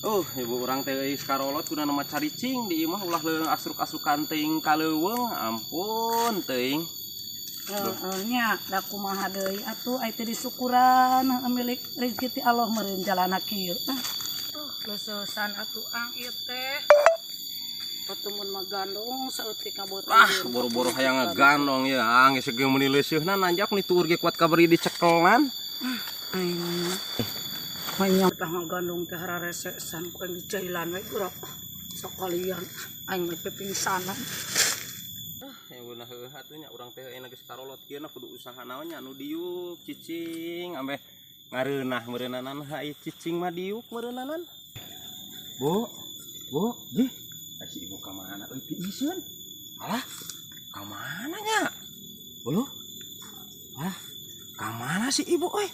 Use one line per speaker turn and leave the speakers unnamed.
Ibu orang teh sekarolot kuna nama caricing di imah ulah leung asruk-asrukan teuing kaleuweung ampun teuing.
Nya da kumaha deui atuh ai teh disukuran milik rezeki ti Allah meureun jalana kieu. Leusesan atuh ang ieu teh. Patumun magandong saeutik ngabeuteun.
Boro-boro hayang ngagandong ya geus ge meuni leuseuhna nanjak nituur ge kuat kabari dicekelan.
Manyang tah ngagandong teh hararesesan ku yang dicailan we geura sakalian aing mah pepingsanan.
Ya beunah heuh atuh nya urang teh aya geus karolot kieu kudu usaha naon nya anu diuk cicing ambe ngareunah meureunanan ieu cicing mah diuk meureunanan. Bu, jih, si ibu ka mana euy ti iseun? Alah, ka mana nya? Uluh. Ah, ka mana si ibu euy?